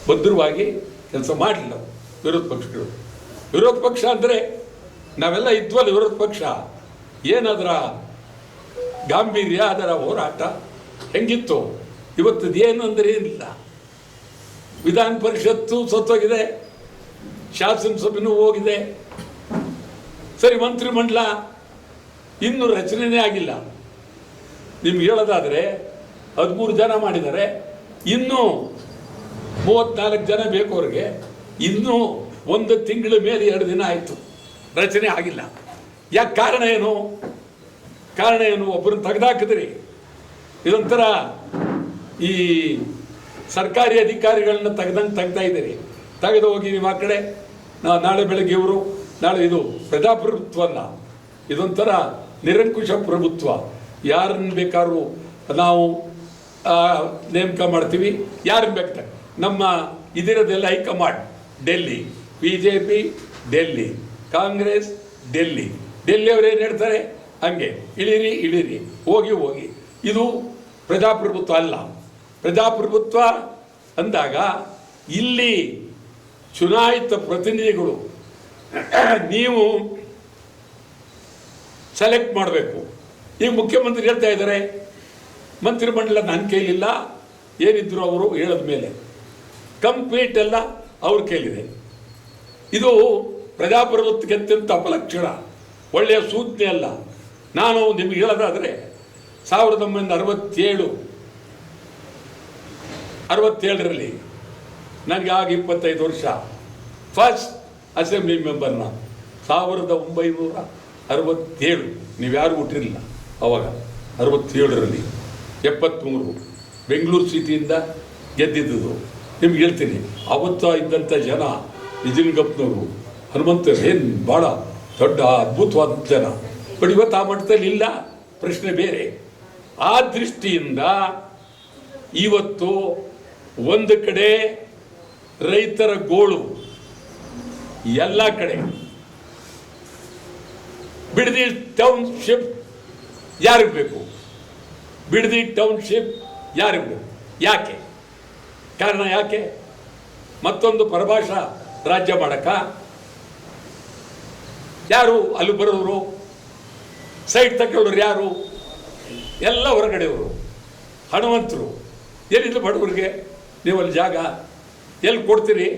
ಭದ್ರವಾಗಿ ಕೆಲಸ ಮಾಡಲಿಲ್ಲ ವಿರೋಧ ಪಕ್ಷ ಅಂದರೆ ನಾವೆಲ್ಲ ಇದ್ವಲ್ಲ. ವಿರೋಧ ಪಕ್ಷ ಏನದರ ಗಾಂಭೀರ್ಯ, ಅದರ ಹೋರಾಟ ಹೆಂಗಿತ್ತು. ಇವತ್ತದು ಏನು ಅಂದರೆ ಏನಿಲ್ಲ. ವಿಧಾನ ಪರಿಷತ್ತು ಸತ್ತೋಗಿದೆ, ಶಾಸನಸಭೆನೂ ಹೋಗಿದೆ. ಸರಿ, ಮಂತ್ರಿಮಂಡಲ ಇನ್ನೂ ರಚನೆನೇ ಆಗಿಲ್ಲ. ನಿಮ್ಗೆ ಹೇಳೋದಾದರೆ 13 ಜನ ಮಾಡಿದ್ದಾರೆ, ಇನ್ನೂ 34 ಜನ ಬೇಕು ಅವ್ರಿಗೆ. ಇನ್ನೂ 1 ತಿಂಗಳ ಮೇಲೆ 2 ದಿನ ಆಯಿತು, ರಚನೆ ಆಗಿಲ್ಲ. ಯಾಕೆ? ಕಾರಣ ಏನು? ಒಬ್ಬರನ್ನ ತೆಗೆದಾಕಿದ್ರಿ. ಇದೊಂಥರ ಈ ಸರ್ಕಾರಿ ಅಧಿಕಾರಿಗಳನ್ನ ತೆಗ್ತಾ ಇದ್ದೀರಿ. ತೆಗೆದು ಹೋಗಿ ನಿಮ್ಮ ಆ ಕಡೆ ನಾಳೆ ಬೆಳಗ್ಗೆ ಇವರು, ನಾಳೆ ಇದು ಪ್ರಜಾಪ್ರಭುತ್ವ ಅಲ್ಲ, ಇದೊಂಥರ ನಿರಂಕುಶ ಪ್ರಭುತ್ವ. ಯಾರನ್ನು ಬೇಕಾದ್ರೂ ನಾವು ನೇಮಕ ಮಾಡ್ತೀವಿ, ಯಾರನ್ನು ಬೇಕಾದ್ರೆ. ನಮ್ಮ ಇದಿರೋದೆಲ್ಲ ಹೈಕಮಾಂಡ್ ಡೆಲ್ಲಿ, BJP ಡೆಲ್ಲಿ, ಕಾಂಗ್ರೆಸ್ ಡೆಲ್ಲಿ ಅವ್ರು ಏನು ಹೇಳ್ತಾರೆ ಹಂಗೆ ಇಳಿರಿ, ಹೋಗಿ. ಇದು ಪ್ರಜಾಪ್ರಭುತ್ವ ಅಲ್ಲ. ಪ್ರಜಾಪ್ರಭುತ್ವ ಅಂದಾಗ ಇಲ್ಲಿ ಚುನಾಯಿತ ಪ್ರತಿನಿಧಿಗಳು ನೀವು ಸೆಲೆಕ್ಟ್ ಮಾಡಬೇಕು. ಈಗ ಮುಖ್ಯಮಂತ್ರಿ ಹೇಳ್ತಾ ಇದ್ದಾರೆ ಮಂತ್ರಿಮಂಡಲ ನನ್ನ ಕೈಲಿಲ್ಲ, ಏನಿದ್ರು ಅವರು ಹೇಳಿದ ಮೇಲೆ ಕಂಪ್ಲೀಟ್ ಎಲ್ಲ ಅವ್ರ ಕೈಲಿದೆ. ಇದು ಪ್ರಜಾಪ್ರಭುತ್ವಕ್ಕೆ ಅತ್ಯಂತ ಅಪಲಕ್ಷಣ, ಒಳ್ಳೆಯ ಸೂಚನೆ ಅಲ್ಲ. ನಾನು ನಿಮಗೆ ಹೇಳೋದಾದರೆ 1967ರಲ್ಲಿ ನನಗೆ ಆಗ 25 ವರ್ಷ, ಫಸ್ಟ್ ಅಸೆಂಬ್ಲಿ ಮೆಂಬರ್ನ 1967. ನೀವ್ಯಾರು ಹುಟ್ಟಿರಲಿಲ್ಲ ಅವಾಗ. 67ರಲ್ಲಿ 73 ಬೆಂಗಳೂರು ಸಿಟಿಯಿಂದ ಗೆದ್ದಿದ್ದು. ನಿಮ್ಗೆ ಹೇಳ್ತೀನಿ, ಅವತ್ತು ಇದ್ದಂಥ ಜನ ನಿಜಲಿಂಗಪ್ಪನವರು, ಹನುಮಂತರು ಏನು ಭಾಳ ದೊಡ್ಡ ಅದ್ಭುತವಾದ ಜನ. ಬಟ್ ಇವತ್ತು ಆ ಮಟ್ಟದಲ್ಲಿ ಇಲ್ಲ, ಪ್ರಶ್ನೆ ಬೇರೆ. ಆ ದೃಷ್ಟಿಯಿಂದ ಇವತ್ತು ಒಂದು ಕಡೆ ರೈತರ ಗೋಳು, ಎಲ್ಲ ಕಡೆ ಬಿಡದಿ ಟೌನ್ಶಿಪ್ ಯಾರಿಗೆ ಬೇಕು? ಬಿಡದಿ ಟೌನ್ಶಿಪ್ ಯಾರಿಗೆ ಬೇಕು? ಯಾಕೆ? ಕಾರಣ ಯಾಕೆ? ಮತ್ತೊಂದು ಪರಭಾಷಾ ರಾಜ್ಯ ಮಾಡಕ್ಕ? ಯಾರು ಅಲ್ಲಿ ಬರೋರು? ಸೈಟ್ ತಗೊಳ್ಳೋರು ಯಾರು? ಎಲ್ಲ ಹೊರಗಡೆಯವರು, ಹಣವಂತರು. ಏನಿಲ್ಲ ಬಡವರಿಗೆ ನೀವು ಅಲ್ಲಿ ಜಾಗ ಎಲ್ಲಿ ಕೊಡ್ತೀರಿ?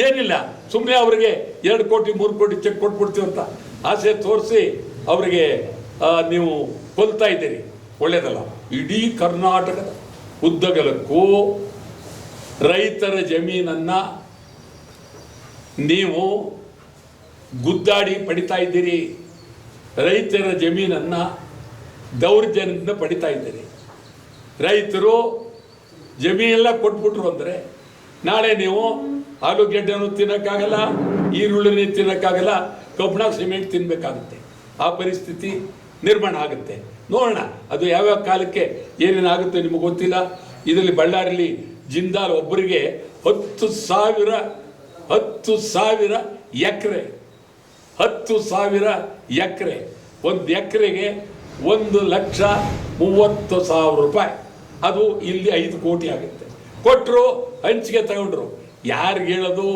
ಏನಿಲ್ಲ, ಸುಮ್ಮನೆ ಅವರಿಗೆ 2 ಕೋಟಿ 3 ಕೋಟಿ ಚೆಕ್ ಕೊಟ್ಬಿಡ್ತೀವಿ ಅಂತ ಆಸೆ ತೋರಿಸಿ ಅವರಿಗೆ ನೀವು ಕೊಲ್ತಾ ಇದ್ದೀರಿ. ಒಳ್ಳೆಯದಲ್ಲ. ಇಡೀ ಕರ್ನಾಟಕದ ಉದ್ದಗಲಕ್ಕೂ ರೈತರ ಜಮೀನನ್ನು ನೀವು ಗುದ್ದಾಡಿ ಪಡಿತಾ ಇದ್ದೀರಿ. ರೈತರ ಜಮೀನನ್ನು ದೌರ್ಜನ್ಯದಿಂದ ಪಡಿತಾ ಇದ್ದೀರಿ. ರೈತರು ಜಮೀನೆಲ್ಲ ಕೊಟ್ಬಿಟ್ರು ಅಂದರೆ ನಾಳೆ ನೀವು ಆಲೂಗೆಡ್ಡೆನೂ ತಿನ್ನೋಕ್ಕಾಗಲ್ಲ, ಈರುಳ್ಳಿನೂ ತಿನ್ನೋಕ್ಕಾಗಲ್ಲ, ಕಬ್ಬಣ ಸಿಮೆಂಟ್ ತಿನ್ನಬೇಕಾಗುತ್ತೆ. ಆ ಪರಿಸ್ಥಿತಿ ನಿರ್ಮಾಣ ಆಗುತ್ತೆ. ನೋಡೋಣ ಅದು ಯಾವ್ಯಾವ ಕಾಲಕ್ಕೆ ಏನೇನಾಗುತ್ತೆ ನಿಮಗೆ ಗೊತ್ತಿಲ್ಲ. ಇದರಲ್ಲಿ ಬಳ್ಳಾರಿಲಿ ಜಿಂದಾಲ್ ಒಬ್ಬರಿಗೆ 10,000 ಎಕರೆ 10,000 ಎಕರೆ, 1 ಎಕರೆಗೆ 1,30,000 ರೂಪಾಯಿ. ಅದು ಇಲ್ಲಿ 5 ಕೋಟಿ ಆಗುತ್ತೆ. ಕೊಟ್ಟರು, ಹಂಚಿಗೆ ತಗೊಂಡ್ರು. ಯಾರಿಗೆ ಹೇಳೋದು,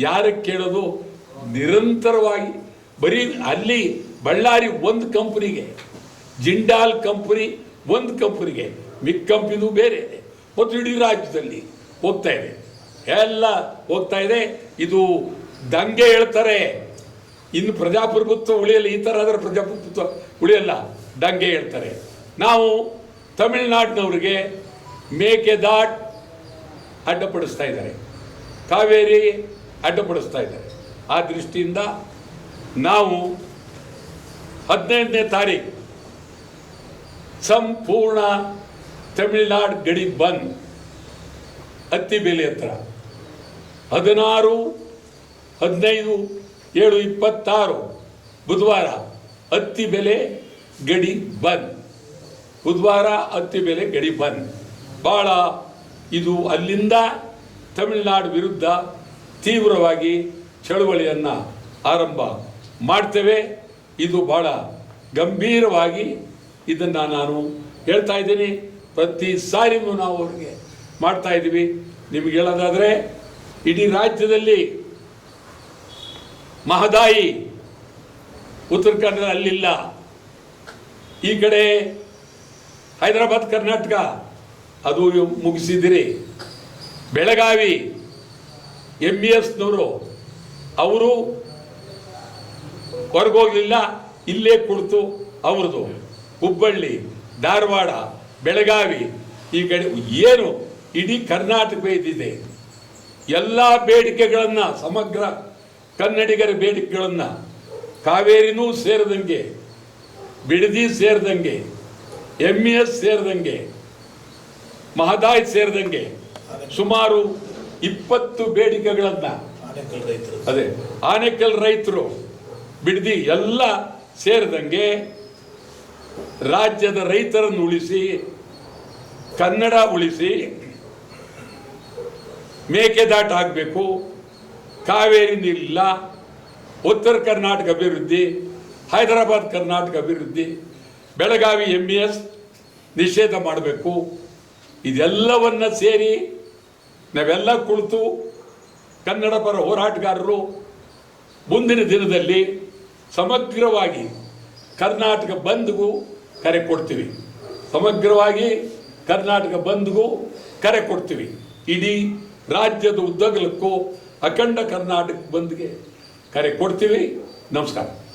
ಯಾರಿಗೆ ಕೇಳೋದು? ನಿರಂತರವಾಗಿ ಬರೀ ಅಲ್ಲಿ ಬಳ್ಳಾರಿ ಒಂದು ಕಂಪ್ನಿಗೆ, ಜಿಂಡಾಲ್ ಕಂಪ್ನಿ ಒಂದು ಕಂಪ್ನಿಗೆ, ಮಿಕ್ ಕಂಪ್ನಿದು ಬೇರೆ ಇದೆ. ಮತ್ತು ಇಡೀ ರಾಜ್ಯದಲ್ಲಿ ಹೋಗ್ತಾ ಇದೆ, ಎಲ್ಲ ಹೋಗ್ತಾ ಇದೆ. ಇದು ದಂಗೆ ಹೇಳ್ತಾರೆ. ಇನ್ನು ಪ್ರಜಾಪ್ರಭುತ್ವ ಉಳಿಯಲ್ಲ. ಈ ಥರ ಆದರೆ ಪ್ರಜಾಪ್ರಭುತ್ವ ಉಳಿಯಲ್ಲ. ದಂಗೆ ಹೇಳ್ತಾರೆ. ನಾವು ತಮಿಳುನಾಡಿನವ್ರಿಗೆ ಮೇಕೆದಾಟ್ ಅಡ್ಡಪಡಿಸ್ತಾ ಇದ್ದಾರೆ, ಕಾವೇರಿ ಅಡ್ಡಪಡಿಸ್ತಾ ಇದ್ದಾರೆ. ಆ ದೃಷ್ಟಿಯಿಂದ ನಾವು 15ನೇ ತಾರೀಕು ಸಂಪೂರ್ಣ ತಮಿಳುನಾಡು ಗಡಿ ಬಂದ್. ಅತ್ತಿಬೇಲಿ ಹತ್ರ 16, 15, 7, 26 ಬುಧವಾರ ಅತ್ತಿಬೆಲೆ ಗಡಿ ಬಂದ್. ಬುಧವಾರ ಅತ್ತಿಬೆಲೆ ಗಡಿ ಬಂದ್. ಭಾಳ ಇದು ಅಲ್ಲಿಂದ ತಮಿಳುನಾಡು ವಿರುದ್ಧ ತೀವ್ರವಾಗಿ ಚಳುವಳಿಯನ್ನು ಆರಂಭ ಮಾಡ್ತೇವೆ. ಇದು ಭಾಳ ಗಂಭೀರವಾಗಿ ಇದನ್ನು ನಾನು ಹೇಳ್ತಾ ಇದ್ದೀನಿ. ಪ್ರತಿ ಸಾರಿನೂ ನಾವು ಅವ್ರಿಗೆ ಮಾಡ್ತಾ ಇದ್ದೀವಿ. ನಿಮಗೆ ಹೇಳೋದಾದರೆ ಇಡೀ ರಾಜ್ಯದಲ್ಲಿ ಮಹದಾಯಿ ಉತ್ತರ ಕನ್ನಡ ಅಲ್ಲಿಲ್ಲ. ಈ ಕಡೆ ಹೈದರಾಬಾದ್ ಕರ್ನಾಟಕ ಅದು ಮುಗಿಸಿದಿರಿ. ಬೆಳಗಾವಿ MBSನವರು ಅವರು ಹೊರಗೋಗಲಿಲ್ಲ, ಇಲ್ಲೇ ಕುಳಿತು ಅವ್ರದ್ದು ಹುಬ್ಬಳ್ಳಿ, ಧಾರವಾಡ, ಬೆಳಗಾವಿ ಈ ಕಡೆ ಏನು ಇಡೀ ಕರ್ನಾಟಕ ಇದ್ದಿದೆ. ಎಲ್ಲ ಬೇಡಿಕೆಗಳನ್ನು, ಸಮಗ್ರ ಕನ್ನಡಿಗರ ಬೇಡಿಕೆಗಳನ್ನು, ಕಾವೇರಿನೂ ಸೇರಿದಂಗೆ, ಬಿಡದಿ ಸೇರಿದಂಗೆ, MES ಸೇರಿದಂಗೆ, ಮಹದಾಯಿ ಸೇರಿದಂಗೆ ಸುಮಾರು 20 ಬೇಡಿಕೆಗಳನ್ನು, ಅದೇ ಆನೇಕಲ್ ರೈತರು, ಬಿಡದಿ ಎಲ್ಲ ಸೇರಿದಂಗೆ ರಾಜ್ಯದ ರೈತರನ್ನು ಉಳಿಸಿ, ಕನ್ನಡ ಉಳಿಸಿ, ಮೇಕೆದಾಟು ಆಗಬೇಕು, ಕಾವೇರಿ ನೀರಿಲ್ಲ, ಉತ್ತರ ಕರ್ನಾಟಕ ಅಭಿವೃದ್ಧಿ, ಹೈದರಾಬಾದ್ ಕರ್ನಾಟಕ ಅಭಿವೃದ್ಧಿ, ಬೆಳಗಾವಿ MES ನಿಷೇಧ ಮಾಡಬೇಕು. ಇದೆಲ್ಲವನ್ನ ಸೇರಿ ನಾವೆಲ್ಲ ಕುಳಿತು ಕನ್ನಡ ಪರ ಹೋರಾಟಗಾರರು ಮುಂದಿನ ದಿನದಲ್ಲಿ ಸಮಗ್ರವಾಗಿ ಕರ್ನಾಟಕ ಬಂದ್ಗೂ ಕರೆ ಕೊಡ್ತೀವಿ. ಸಮಗ್ರವಾಗಿ ಕರ್ನಾಟಕ ಬಂದ್ಗೂ ಕರೆ ಕೊಡ್ತೀವಿ. ಇಡೀ ರಾಜ್ಯದ ಉದ್ದಗಲಕ್ಕೂ ಅಖಂಡ ಕರ್ನಾಟಕ ಬಂದ್ಗೆ ಕರೆ ಕೊಡ್ತೀವಿ. ನಮಸ್ಕಾರ.